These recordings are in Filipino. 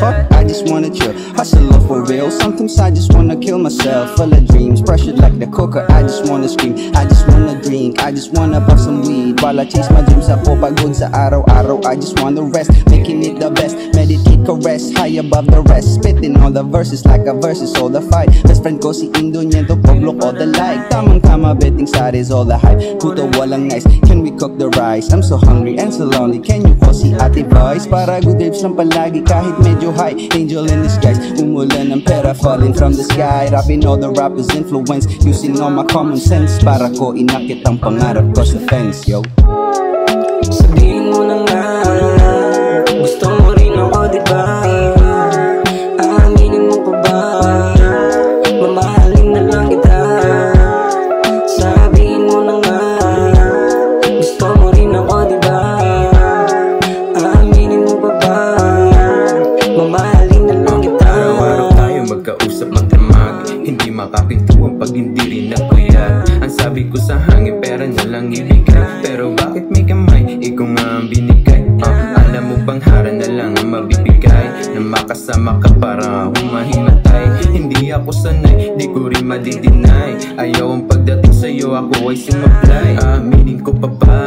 fuck, I just wanna chill. Hustle off for real, sometimes I just wanna kill myself. Full of dreams, pressured like the cooker, I just wanna scream. I just wanna drink, I just wanna puff some weed. While I chase my dreams, ako pagod sa araw-araw. I just wanna rest, making it the best. Meditate, caress, high above the rest. Spitting all the verses like a versus all the fight. Best friend ko si Indoniento, Pablo all the like. Tamang-tama, betting side is all the hype. Puto walang nice, can we cook the rice? I'm so hungry and so lonely, can you call si Ate Voice? Para good vibes lang palagi kahit medyo high. Angel in disguise, umulan ng pera falling from the sky. Rapping all the rappers influence, using all my common sense. Para ko inakit ang pangarap ko sa fence, yo. Sabihin mo na nga, gusto mo rin ako diba? Aaminin mo pa ba? Mamahalin na lang kita. Sabihin mo na nga, gusto mo rin ako diba? Aaminin mo pa ba? Mamahalin na lang kita. Araw-araw tayo magkausap magdamag, hindi makapintuan pag hindi rin nagkuyat. Ang sabi ko sa hangin, pera na lang ibigay. Pero bakit may kamay, ikaw nga ang binigay. Alam mo bang hara na lang ang mabibigay, na makasama ka para humahimatay. Hindi ako sanay, di ko rin madidinay. Ayaw ang pagdating sa'yo, ako ay sumablay. Aminin ko pa ba,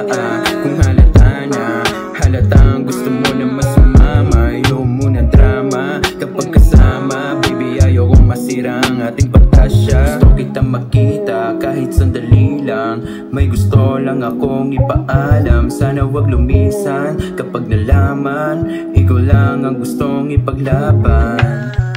kung halata na, halata ang gusto mo na masumama. Ayaw mo na drama, kapag kasama, baby ayaw kong masira ang ating pagkasya. Gusto kita makita, kahit sandali lang. May gusto lang akong ipaalam, sana wag lumisan. Kapag nalaman, ikaw lang ang gustong ipaglaban.